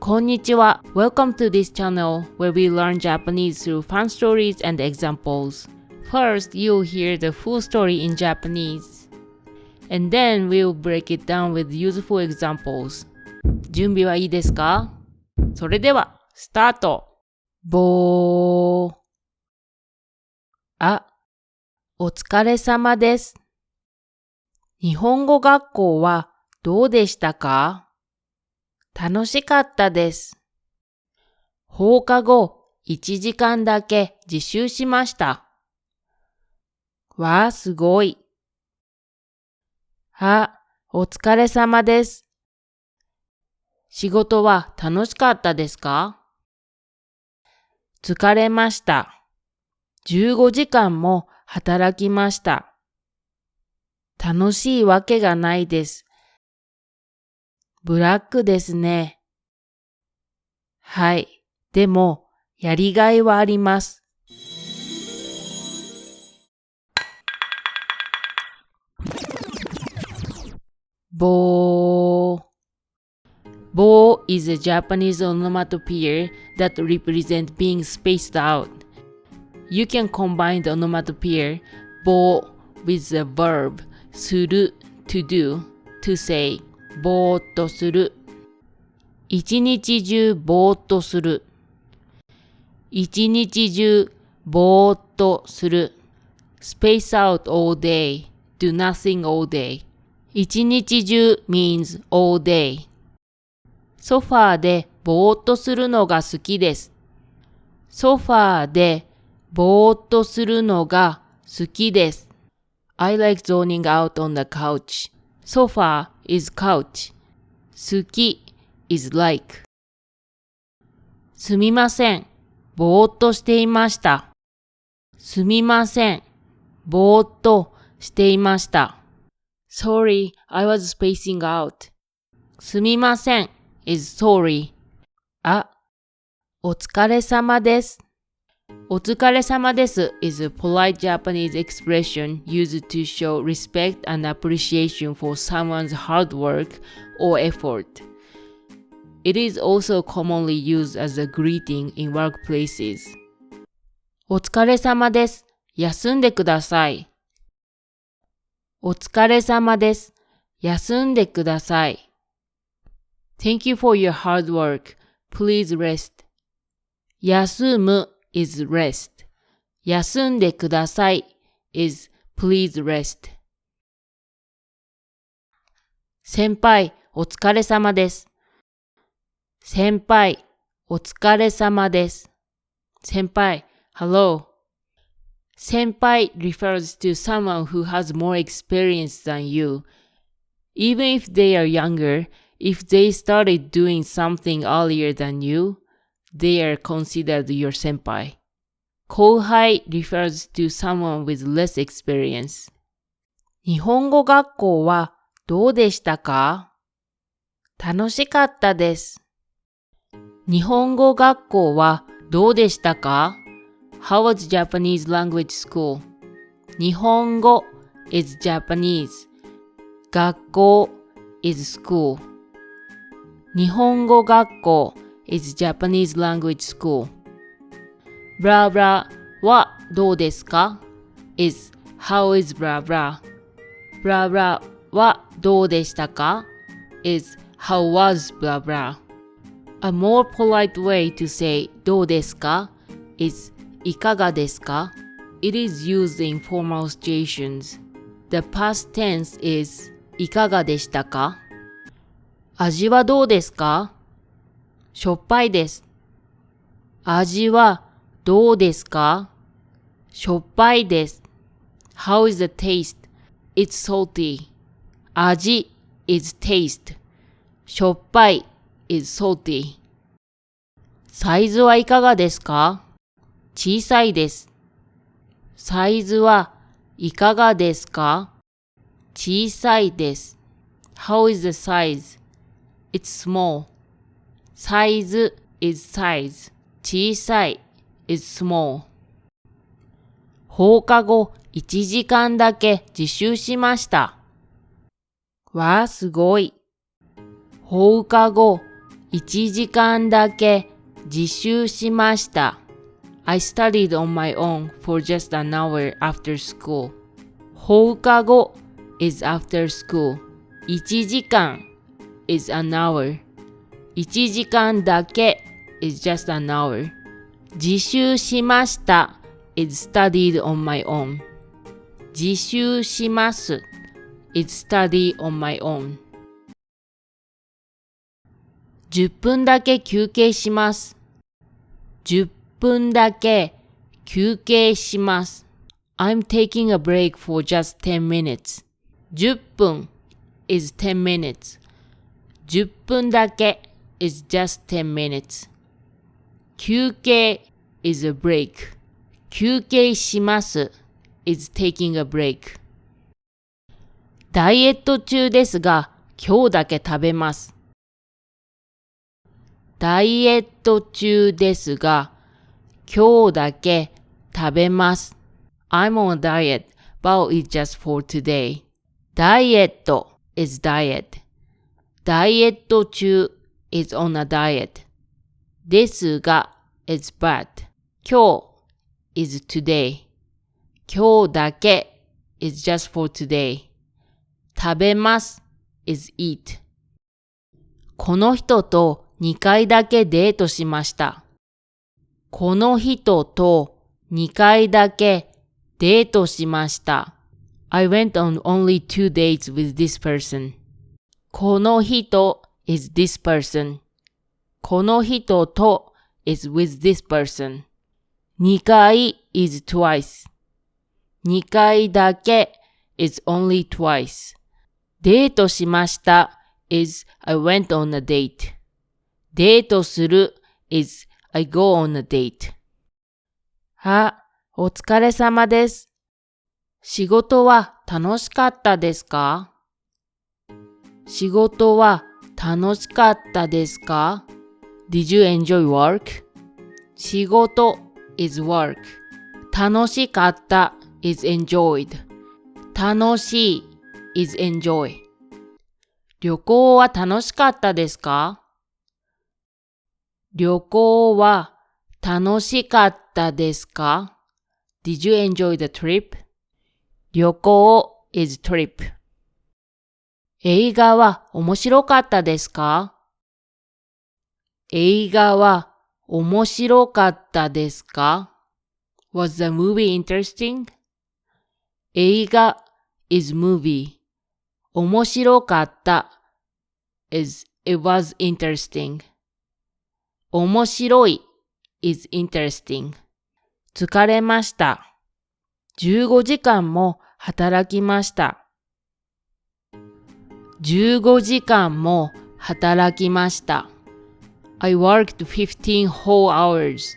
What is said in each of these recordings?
こんにちは。Welcome to this channel where we learn Japanese through fun stories and examples. First, you'll hear the full story in Japanese. And then we'll break it down with useful examples. 準備はいいですか？それでは、スタート。ぼー。あ、お疲れ様です。日本語学校はどうでしたか？楽しかったです。放課後1時間だけ自習しました。わあ、すごい。あ、お疲れ様です。仕事は楽しかったですか？疲れました。15時間も働きました。楽しいわけがないです。ブラックですね。はい。でも、やりがいはあります。ぼー。ぼー is a Japanese onomatopoeia that represents being spaced out. You can combine the onomatopoeia ぼー with the verb する to do to say ぼーっとする。一日中ぼーっとする。一日中ぼーっとする。Space out all day. Do nothing all day. 一日中 means all day. ソファーでぼーっとするのが好きです。ソファーでぼーっとするのが好きです。I like zoning out on the couch. Sofa is couch. 好き is like. すみません。ぼーっとしていました。すみません。ぼーっとしていました。Sorry, I was spacing out. すみません is sorry. あ、お疲れ様です。お疲れ様です is a polite Japanese expression used to show respect and appreciation for someone's hard work or effort. It is also commonly used as a greeting in workplaces. お疲れ様です。休んでください。お疲れ様です。休んでください。Thank you for your hard work. Please rest. 休む is rest. 休んでください is please rest. 先輩、お疲れ様です。先輩、お疲れ様です。先輩、hello. 先輩 refers to someone who has more experience than you. Even if they are younger, if they started doing something earlier than you, they are considered your 先輩。後輩 refers to someone with less experience. 日本語学校はどうでしたか？楽しかったです。日本語学校はどうでしたか？ How was Japanese language school? 日本語 is Japanese. 学校 is school. 日本語学校 is Japanese language school. ブラブラはどうですか？ is how is ブラブラ。ブラブラはどうでしたか？ is how was ブラブラ。A more polite way to say どうですか is いかがですか It is used in formal situations. The past tense is いかがでしたか味はどうですかしょっぱいです。味はどうですかしょっぱいです。How is the taste? It's salty. 味 is taste. しょっぱいis salty. サイズはいかがですか？小さいです。サイズはいかがですか？小さいです。How is the size? It's small. サイズ is size. 小さい is small. 放課後1時間だけ自習しました。わあ、すごい。放課後1時間だけ自習しました。I studied on my own for just an hour after school. 放課後 is after school. 1時間 is an hour. 1時間だけ is just an hour. 自習しました is studied on my own. 自習します is study on my own. 10分だけ休憩します。10分だけ休憩します。I'm taking a break for just 10 minutes. 10分 is 10 minutes. 10分だけ is just 10 minutes. 休憩 is a break. 休憩します is taking a break. ダイエット中ですが、今日だけ食べます。ダイエット中ですが、今日だけ食べます。I'm on a diet, but it's just for today. ダイエット is diet. ダイエット中 is on a diet. ですが is but. 今日 is today. 今日だけ is just for today. 食べます is eat. この人と2回だけデートしました。この人と2回だけデートしました。I went on only 2 dates with this person. この人 is this person. この人と is with this person. 2回 is twice. 2回だけ is only twice. デートしました is I went on a date. デートする is I go on a date. お疲れ様です。仕事は楽しかったですか？仕事は楽しかったですか？ Did you enjoy work? 仕事 is work. 楽しかった is enjoyed. 楽しい is enjoy. 旅行は楽しかったですか？旅行は楽しかったですか？ Did you enjoy the trip? 旅行 is trip. 映画は面白かったですか？映画は面白かったですか？ Was the movie interesting? 映画 is movie. 面白かった is it was interesting. 面白い is interesting. 疲れました。15時間も働きました。15時間も働きました。I worked 15 whole hours.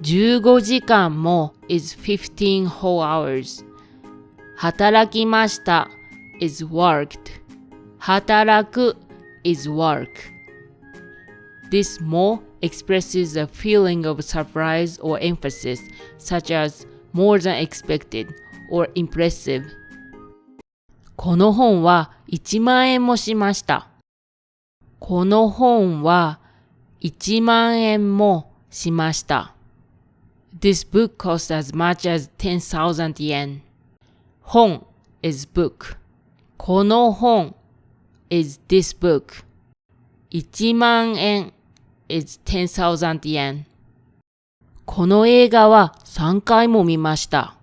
15時間も is 15 whole hours. 働きました is worked. 働く is work. This more expresses a feeling of surprise or emphasis, such as more than expected or impressive. この本は1万円もしました。この本は1万円もしました。This book cost as much as 10,000 yen. 本 is book. この本 is this book. 1万円 is 10,000 yen. この映画は3回も見ました。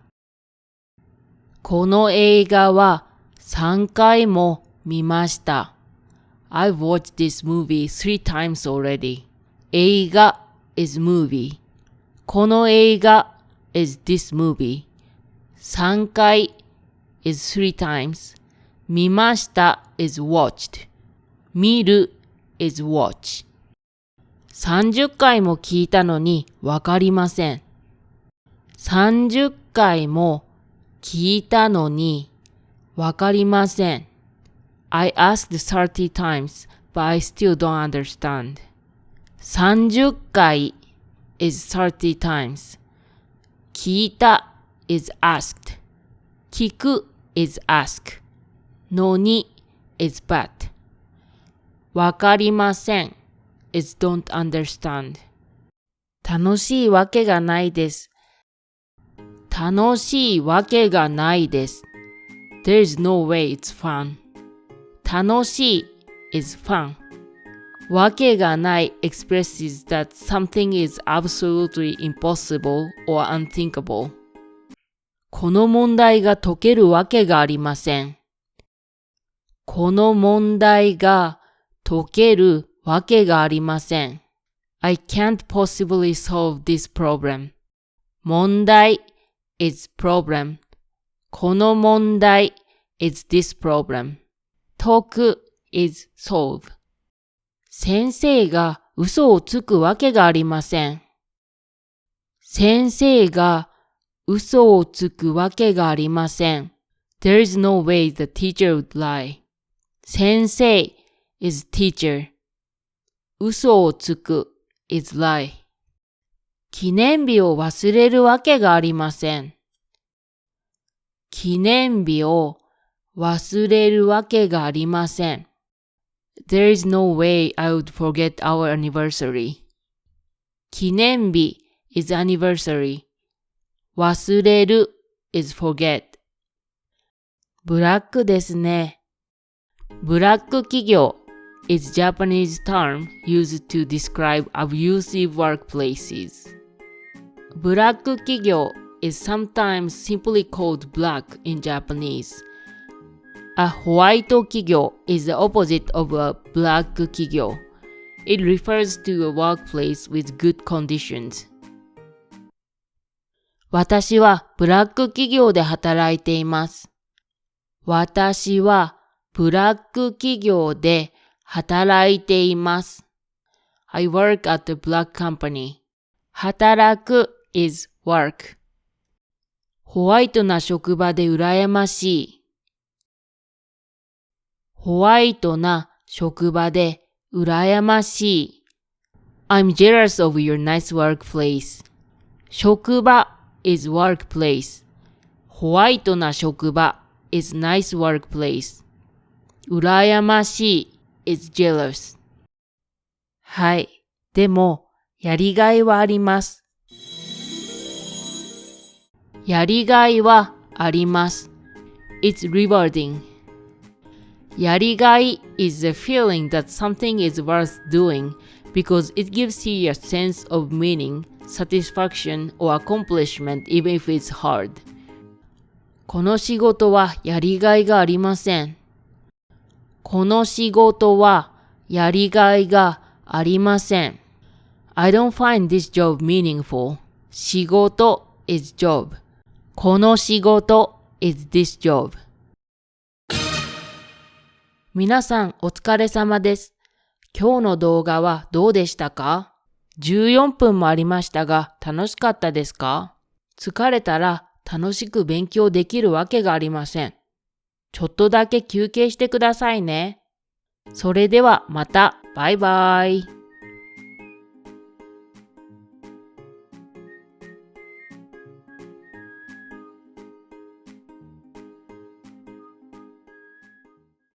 この映画は3回も見ました。I've watched this movie 3 times already. 映画 is movie. この映画 is this movie. 3回 is 3 times. 見ました is watched. 見る is watch. 30回も聞いたのにわかりません。30回も聞いたのにわかりません。I asked 30 times, but I still don't understand. 30回 is 30 times. 聞いた is asked. 聞く is ask. のに is but. わかりません is don't understand. 楽しいわけがないです。楽しいわけがないです。There is no way it's fun. 楽しい is fun. わけがない expresses that something is absolutely impossible or unthinkable. この問題が解けるわけがありません。この問題が解けるわけがありません。I can't possibly solve this problem. 問題 is problem. この問題 is this problem. 解く is solve. 先生が嘘をつくわけがありません。先生が嘘をつくわけがありません。There is no way the teacher would lie. 先生 is teacher. 嘘をつく is lie. 記念日を忘れるわけがありません。記念日を忘れるわけがありません。There is no way I would forget our anniversary. 記念日 is anniversary. 忘れる is forget. ブラックですね。ブラック企業 is Japanese term used to describe abusive workplaces. ブラック企業 is sometimes simply called black in Japanese. A ホワイト企業 is the opposite of a black 企業. It refers to a workplace with good conditions. 私はブラック企業で働いています。私はブラック企業で働いています。I work at a black company. 働く is work. ホワイトな職場で羨ましい。ホワイトな職場で羨ましい。I'm jealous of your nice workplace. 職場 is workplace. ホワイトな職場 is nice workplace. 羨ましい is jealous. はい。でも、やりがいはあります。やりがいはあります。It's rewarding. やりがい is the feeling that something is worth doing because it gives you a sense of meaning, satisfaction, or accomplishment even if it's hard. この仕事はやりがいがありません。この仕事はやりがいがありません。I don't find this job meaningful. 仕事 is job. この仕事 is this job. 皆さんお疲れ様です。今日の動画はどうでしたか？ 14 分もありましたが楽しかったですか？疲れたら楽しく勉強できるわけがありません。ちょっとだけ休憩してくださいね。それではまた。バイバイ。